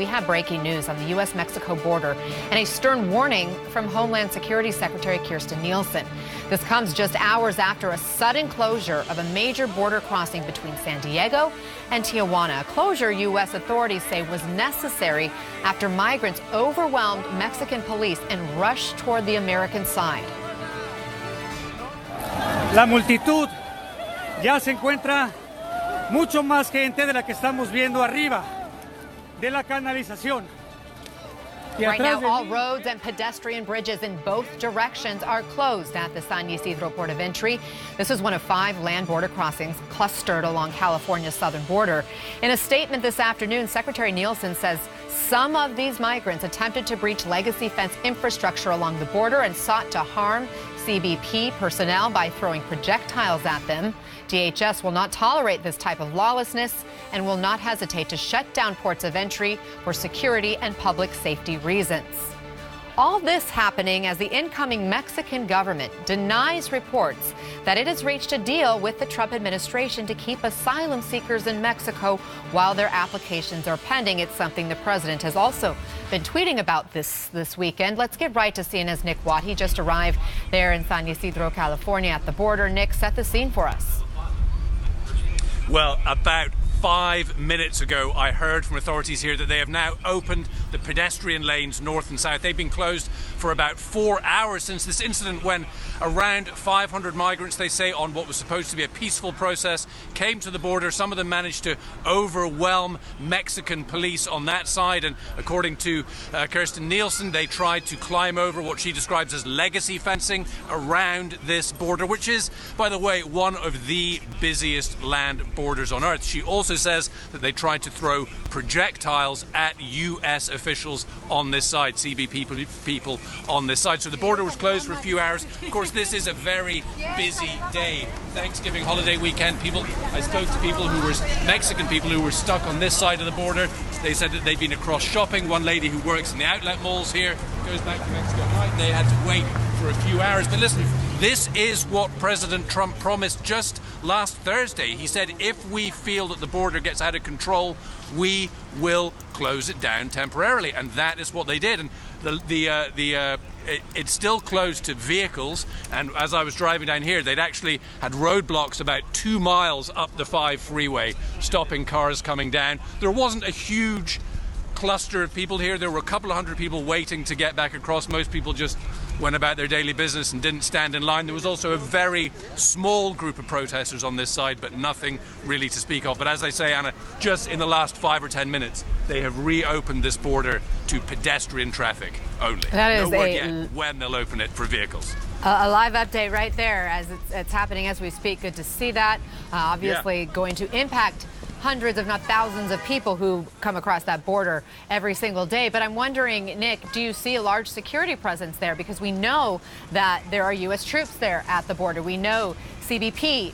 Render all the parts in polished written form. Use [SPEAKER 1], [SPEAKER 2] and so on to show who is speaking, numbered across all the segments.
[SPEAKER 1] have breaking news on the U.S.-Mexico border and a stern warning from Homeland Security Secretary Nielsen. This comes just hours after a sudden closure of a major border crossing between San Diego and Tijuana, a closure U.S. authorities say was necessary after migrants overwhelmed Mexican police and rushed toward the American side.
[SPEAKER 2] La multitud ya se encuentra mucho más gente de la que estamos viendo arriba de la canalización.
[SPEAKER 1] Right now, all roads and pedestrian bridges in both directions are closed at the San Ysidro port of entry. This is one of 5 land border crossings clustered along California's southern border. In a statement this afternoon, Secretary Nielsen says some of these migrants attempted to breach legacy fence infrastructure along the border and sought to harm CBP personnel by throwing projectiles at them. DHS will not tolerate this type of lawlessness and will not hesitate to shut down ports of entry for security and public safety reasons. All this happening as the incoming Mexican government denies reports that it has reached a deal with the Trump administration to keep asylum seekers in Mexico while their applications are pending. It's something the president has also been tweeting about this weekend. Let's get right to CNN's Nick Watt. He just arrived there in San Ysidro, California at the border. Nick, set the scene for us.
[SPEAKER 3] Well, about 5 minutes ago, I heard from authorities here that they have now opened the pedestrian lanes north and south. They've been closed for about 4 hours since this incident when around 500 migrants, they say, on what was supposed to be a peaceful process, came to the border. Some of them managed to overwhelm Mexican police on that side. And according to Kirsten Nielsen, they tried to climb over what she describes as legacy fencing around this border, which is, by the way, one of the busiest land borders on earth. She also says that they tried to throw projectiles at U.S. officials on this side, CBP people on this side. So the border was closed for a few hours. Of course, this is a very busy day. Thanksgiving holiday weekend. I spoke to people who were Mexican people who were stuck on this side of the border. They said that they'd been across shopping. One lady who works in the outlet malls here goes back to Mexico tonight. They had to wait for a few hours. But listen, this is what President Trump promised just last Thursday. He said if we feel that the border gets out of control, we will close it down temporarily, and that is what they did. And it's still closed to vehicles, and as I was driving down here, they'd actually had roadblocks about 2 miles up the 5 freeway, stopping cars coming down. There wasn't a huge cluster of people here. There were a couple of hundred people waiting to get back across. Most people just went about their daily business and didn't stand in line. There was also a very small group of protesters on this side, but nothing really to speak of. But as I say, Anna, just in the last 5 or 10 minutes, they have reopened this border to pedestrian traffic only.
[SPEAKER 1] That is
[SPEAKER 3] no word yet when they'll open it for vehicles.
[SPEAKER 1] A live update right there as it's happening as we speak. Good to see that. Obviously going to impact hundreds, if not thousands, of people who come across that border every single day. But I'm wondering, Nick, do you see a large security presence there? Because we know that there are U.S. troops there at the border. We know CBP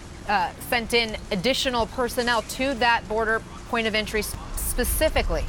[SPEAKER 1] sent in additional personnel to that border point of entry specifically.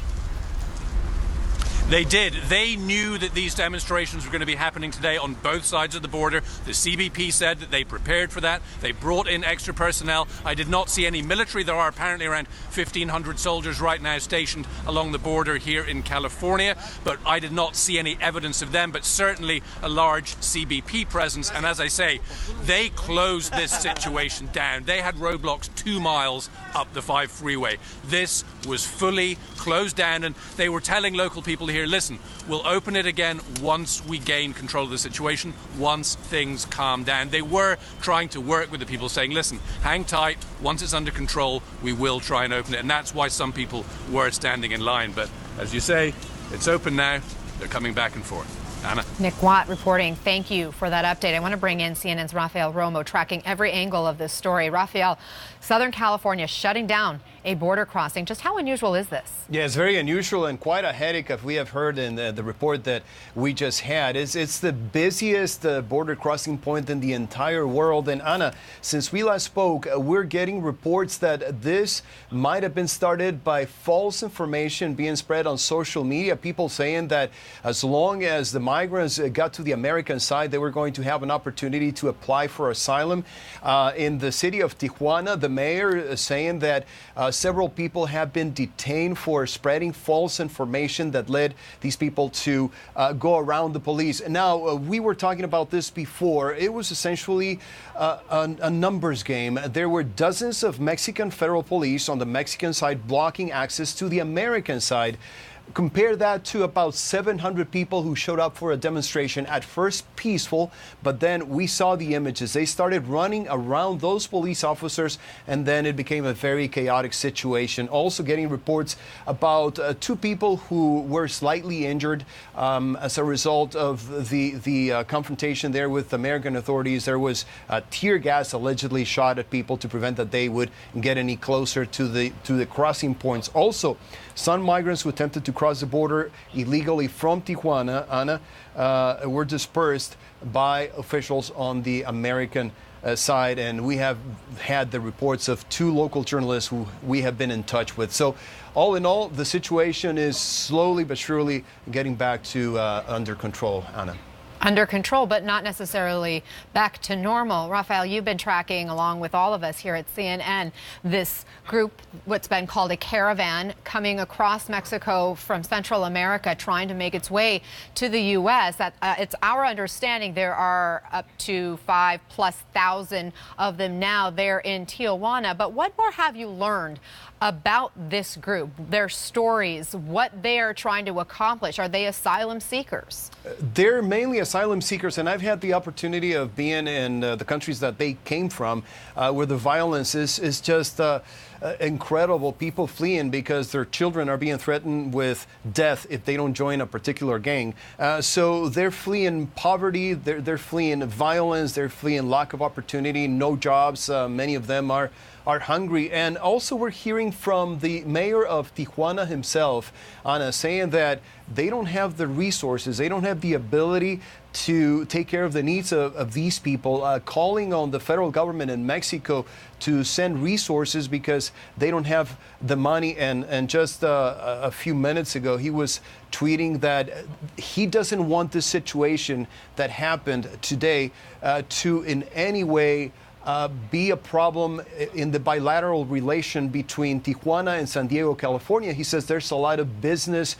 [SPEAKER 3] They did. They knew that these demonstrations were going to be happening today on both sides of the border. The CBP said that they prepared for that. They brought in extra personnel. I did not see any military. There are apparently around 1,500 soldiers right now stationed along the border here in California, but I did not see any evidence of them, but certainly a large CBP presence. And as I say, they closed this situation down. They had roadblocks 2 miles up the 5 freeway. This was fully closed down, and they were telling local people here, listen, we'll open it again once we gain control of the situation, once things calm down. They were trying to work with the people, saying, listen, hang tight, once it's under control, we will try and open it. And that's why some people were standing in line. But as you say, it's open now. They're coming back and forth. Anna.
[SPEAKER 1] Nick Watt reporting. Thank you for that update. I want to bring in CNN's Rafael Romo, tracking every angle of this story. Rafael, Southern California shutting down a border crossing. Just how unusual is this?
[SPEAKER 4] Yeah, it's very unusual and quite a headache, as we have heard in the report that we just had. It's the busiest border crossing point in the entire world. And Anna, since we last spoke, we're getting reports that this might have been started by false information being spread on social media. People saying that as long as the migrants got to the American side, they were going to have an opportunity to apply for asylum. In the city of Tijuana, the mayor is saying that Several people have been detained for spreading false information that led these people to go around the police. And now, we were talking about this before. It was essentially a numbers game. There were dozens of Mexican federal police on the Mexican side blocking access to the American side. Compare that to about 700 people who showed up for a demonstration, at first peaceful, but then we saw the images. They started running around those police officers, and then it became a very chaotic situation. Also getting reports about 2 people who were slightly injured as a result of the confrontation there with American authorities. There was tear gas allegedly shot at people to prevent that they would get any closer to the crossing points. Also, some migrants who attempted to cross the border illegally from Tijuana, Ana, were dispersed by officials on the American side, and we have had the reports of 2 local journalists who we have been in touch with. So all in all, the situation is slowly but surely getting back to under control, Ana.
[SPEAKER 1] Under control, but not necessarily back to normal. Rafael, you've been tracking, along with all of us here at CNN, this group, what's been called a caravan, coming across Mexico from Central America, trying to make its way to the U.S. It's our understanding there are up to 5,000+ of them now there in Tijuana. But what more have you learned about this group, their stories, what they are trying to accomplish? Are they asylum seekers?
[SPEAKER 4] They're mainly asylum seekers, and I've had the opportunity of being in the countries that they came from, where the violence is just incredible. People fleeing because their children are being threatened with death if they don't join a particular gang. So they're fleeing poverty, they're fleeing violence, they're fleeing lack of opportunity, no jobs. Many of them are hungry. And also we're hearing from the mayor of Tijuana himself, Ana, saying that they don't have the resources, they don't have the ability to take care of the needs of these people, calling on the federal government in Mexico to send resources because they don't have the money. And just a few minutes ago, he was tweeting that he doesn't want this situation that happened today to in any way be a problem in the bilateral relation between Tijuana and San Diego, California. He says there's a lot of business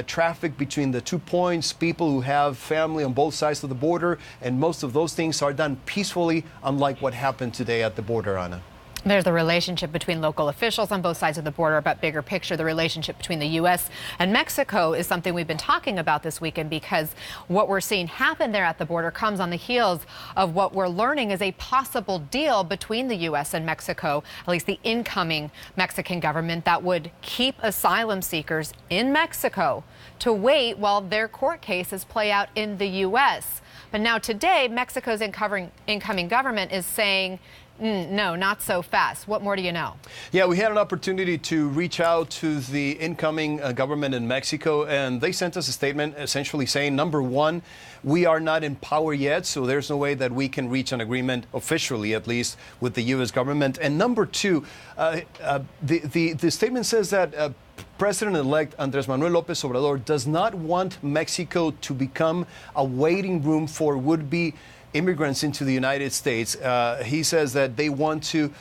[SPEAKER 4] traffic between the 2 points, people who have family on both sides of the border, and most of those things are done peacefully, unlike what happened today at the border, Ana.
[SPEAKER 1] There's the relationship between local officials on both sides of the border, but bigger picture, the relationship between the U.S. and Mexico is something we've been talking about this weekend, because what we're seeing happen there at the border comes on the heels of what we're learning is a possible deal between the U.S. and Mexico, at least the incoming Mexican government, that would keep asylum seekers in Mexico to wait while their court cases play out in the U.S. But now today, Mexico's incoming government is saying, no, not so fast. What more do you know? Yeah,
[SPEAKER 4] we had an opportunity to reach out to the incoming government in Mexico, and they sent us a statement essentially saying, number one, we are not in power yet, so there's no way that we can reach an agreement, officially at least, with the U.S. government. And number two, the statement says that President-elect Andrés Manuel López Obrador does not want Mexico to become a waiting room for would-be immigrants into the United States. He says that they want to,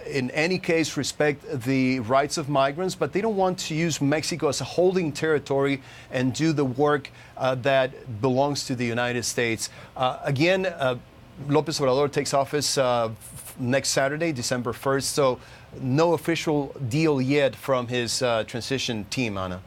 [SPEAKER 4] in any case, respect the rights of migrants, but they don't want to use Mexico as a holding territory and do the work that belongs to the United States. Again, López Obrador takes office next Saturday, December 1st, so no official deal yet from his transition team, Ana.